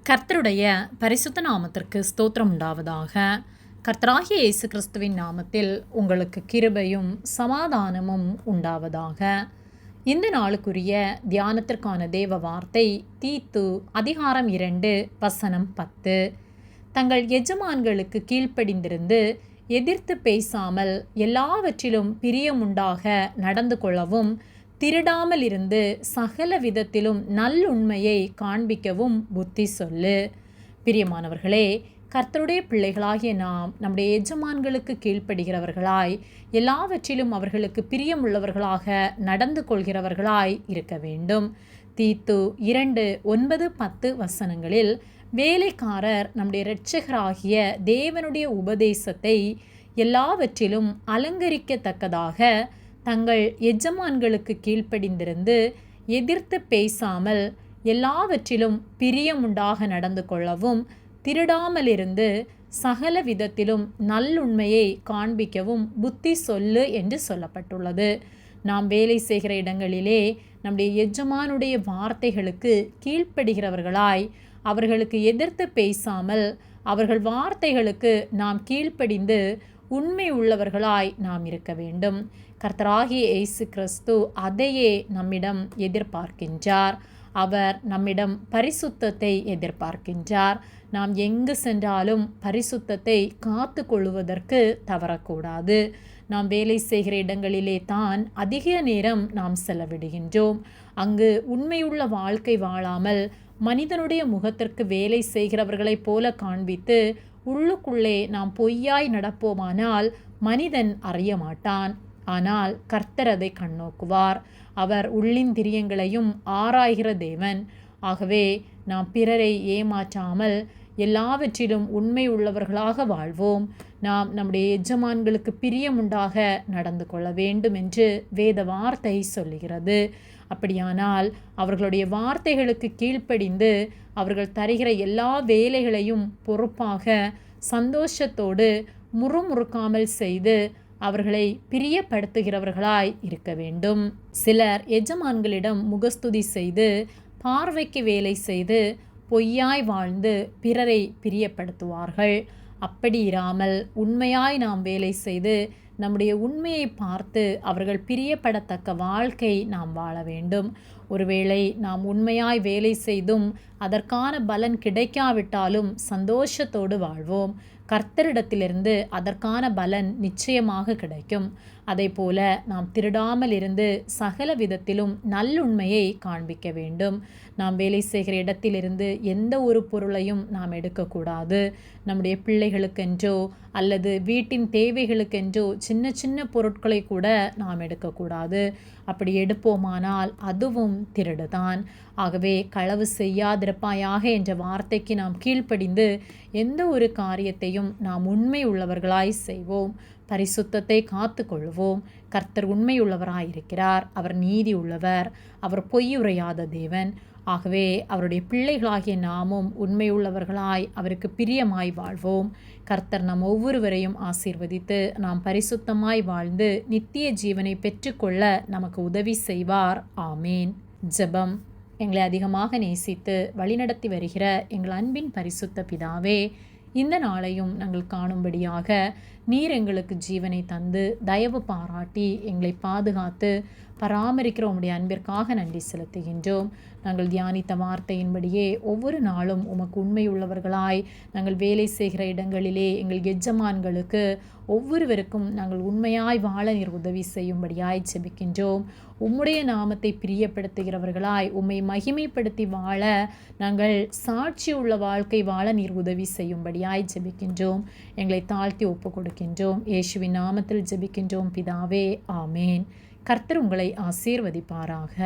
கர்த்தருடைய பரிசுத்த நாமத்திற்கு ஸ்தோத்திரம் உண்டாவதாக. கர்த்தராகிய இயேசு கிறிஸ்துவின் நாமத்தில் உங்களுக்கு கிருபையும் சமாதானமும் உண்டாவதாக. இந்த நாளுக்குரிய தியானத்திற்கான தேவ வார்த்தை தீத்து அதிகாரம் 2 வசனம் 10. தங்கள் எஜமான்களுக்கு கீழ்ப்படிந்திருந்து எதிர்த்து பேசாமல் எல்லாவற்றிலும் பிரியமுண்டாக நடந்து கொள்ளவும், திருடாமல் இருந்து சகல விதத்திலும் நல்லுண்மையை காண்பிக்கவும் புத்தி சொல்லு. பிரியமானவர்களே, கர்த்தருடைய பிள்ளைகளாகிய நாம் நம்முடைய எஜமான்களுக்கு கீழ்ப்படுகிறவர்களாய், எல்லாவற்றிலும் அவர்களுக்கு பிரியமுள்ளவர்களாக நடந்து கொள்கிறவர்களாய் இருக்க வேண்டும். தீத்து 2:9-10 வசனங்களில் வேலைக்காரர் நம்முடைய இரட்சகராகிய தேவனுடைய உபதேசத்தை எல்லாவற்றிலும் அலங்கரிக்கத்தக்கதாக தங்கள் எஜமான்களுக்கு கீழ்ப்படிந்திருந்து எதிர்த்து பேசாமல் எல்லாவற்றிலும் பிரியமுண்டாக நடந்து கொள்ளவும், திருடாமலிருந்து சகல விதத்திலும் நல்லுண்மையை காண்பிக்கவும் புத்தி சொல்லு என்று சொல்லப்பட்டுள்ளது. நாம் வேலை செய்கிற இடங்களிலே நம்முடைய எஜமானுடைய வார்த்தைகளுக்கு கீழ்ப்படுகிறவர்களாய், அவர்களுக்கு எதிர்த்து பேசாமல் அவர்கள் வார்த்தைகளுக்கு நாம் கீழ்ப்படிந்து உண்மை உள்ளவர்களாய் நாம் இருக்க வேண்டும். கர்த்தராகிய இயேசு கிறிஸ்து அதையே நம்மிடம் எதிர்பார்க்கின்றார். அவர் நம்மிடம் பரிசுத்தத்தை எதிர்பார்க்கின்றார். நாம் எங்கு சென்றாலும் பரிசுத்தத்தை காத்து கொள்வதற்கு தவறக்கூடாது. நாம் வேலை செய்கிற இடங்களிலே தான் அதிக நேரம் நாம் செலவிடுகின்றோம். அங்கு உண்மையுள்ள வாழ்க்கை வாழாமல் மனிதனுடைய முகத்திற்கு வேலை செய்கிறவர்களைப் போல காண்பித்து உள்ளுக்குள்ளே நாம் பொய்யாய் நடப்போமானால் மனிதன் அறிய மாட்டான். ஆனால் கர்த்தர் அதை கண்ணோக்குவார். அவர் உள்ளிந்திரியங்களையும் ஆராய்கிற தேவன். ஆகவே நாம் பிறரை ஏமாற்றாமல் எல்லாவற்றிலும் உண்மை உள்ளவர்களாக வாழ்வோம். நாம் நம்முடைய எஜமான்களுக்கு பிரியமுண்டாக நடந்து கொள்ள வேண்டும் என்று வேத வார்த்தை சொல்லுகிறது. அப்படியானால் அவர்களுடைய வார்த்தைகளுக்கு கீழ்ப்படிந்து அவர்கள் தருகிற எல்லா வேலைகளையும் பொறுப்பாக சந்தோஷத்தோடு முறுமுறுக்காமல் செய்து அவர்களை பிரியப்படுத்துகிறவர்களாய் இருக்க வேண்டும். சிலர் எஜமான்களிடம் முகஸ்துதி செய்து, பார்வைக்கு வேலை செய்து, பொய்யாய் வாழ்ந்து பிறரை பிரியப்படுத்துவார்கள். அப்படி இராமல் உண்மையாய் நாம் வேலை செய்து நம்முடைய உண்மையை பார்த்து அவர்கள் பிரியப்படத்தக்க வாழ்க்கை நாம் வாழ வேண்டும். ஒருவேளை நாம் உண்மையாய் வேலை செய்தும் அதற்கான பலன் கிடைக்காவிட்டாலும் சந்தோஷத்தோடு வாழ்வோம். கர்த்தரிடத்திலிருந்து அதற்கான பலன் நிச்சயமாக கிடைக்கும். அதே போல நாம் திருடாமல் இருந்து சகல விதத்திலும் நல்லுண்மையை காண்பிக்க வேண்டும். நாம் வேலை செய்கிற இடத்திலிருந்து எந்த ஒரு பொருளையும் நாம் எடுக்கக்கூடாது. நம்முடைய பிள்ளைகளுக்கென்றோ அல்லது வீட்டின் தேவைகளுக்கென்றோ சின்ன சின்ன பொருட்களை கூட நாம் எடுக்கக்கூடாது. அப்படி எடுப்போமானால் அதுவும் திருடுதான். ஆகவே களவு செய்யாதிருப்பாயாக என்ற வார்த்தைக்கு நாம் கீழ்ப்படிந்து எந்த ஒரு காரியத்தையும் நாம் உண்மை உள்ளவர்களாய் செய்வோம். பரிசுத்தத்தை காத்து கொள்வோம். கர்த்தர் உண்மை உள்ளவராயிருக்கிறார். அவர் நீதி உள்ளவர். அவர் பொய்யுரையாத தேவன். ஆகவே அவருடைய பிள்ளைகளாகிய நாமும் உண்மையுள்ளவர்களாய் அவருக்கு பிரியமாய் வாழ்வோம். கர்த்தர் நம் ஒவ்வொருவரையும் ஆசீர்வதித்து நாம் பரிசுத்தமாய் வாழ்ந்து நித்திய ஜீவனை பெற்றுக்கொள்ள நமக்கு உதவி செய்வார். ஆமேன். ஜெபம். எங்களை அதிகமாக நேசித்து வழிநடத்தி வருகிற எங்கள் அன்பின் பரிசுத்த பிதாவே, இந்த நாளையும் நாங்கள் காணும்படியாக நீர் எங்களுக்கு ஜீவனை தந்து தயவு பாராட்டி எங்களை பாதுகாத்து பராமரிக்கிற உம்முடைய அன்பிற்காக நன்றி செலுத்துகின்றோம். நாங்கள் தியானித்த வார்த்தையின்படியே ஒவ்வொரு நாளும் உமக்கு உண்மையுள்ளவர்களாய் நாங்கள் வேலை செய்கிற இடங்களிலே எங்கள் எஜமான்களுக்கு ஒவ்வொருவருக்கும் நாங்கள் உண்மையாய் வாழ நீர் உதவி செய்யும்படியாய் ஜெபிக்கின்றோம். உம்முடைய நாமத்தை பிரியப்படுத்துகிறவர்களாய் உம்மை மகிமைப்படுத்தி வாழ நாங்கள் சாட்சி உள்ள வாழ்க்கை வாழ நீர் உதவி செய்யும்படியாய் ஜெபிக்கின்றோம். எங்களை தாழ்த்தி ஒப்பு கொடுக்கின்றோம். இயேசுவின் நாமத்தில் ஜெபிக்கின்றோம் பிதாவே. ஆமேன். கர்த்தர் உங்களை ஆசீர்வதிப்பாராக.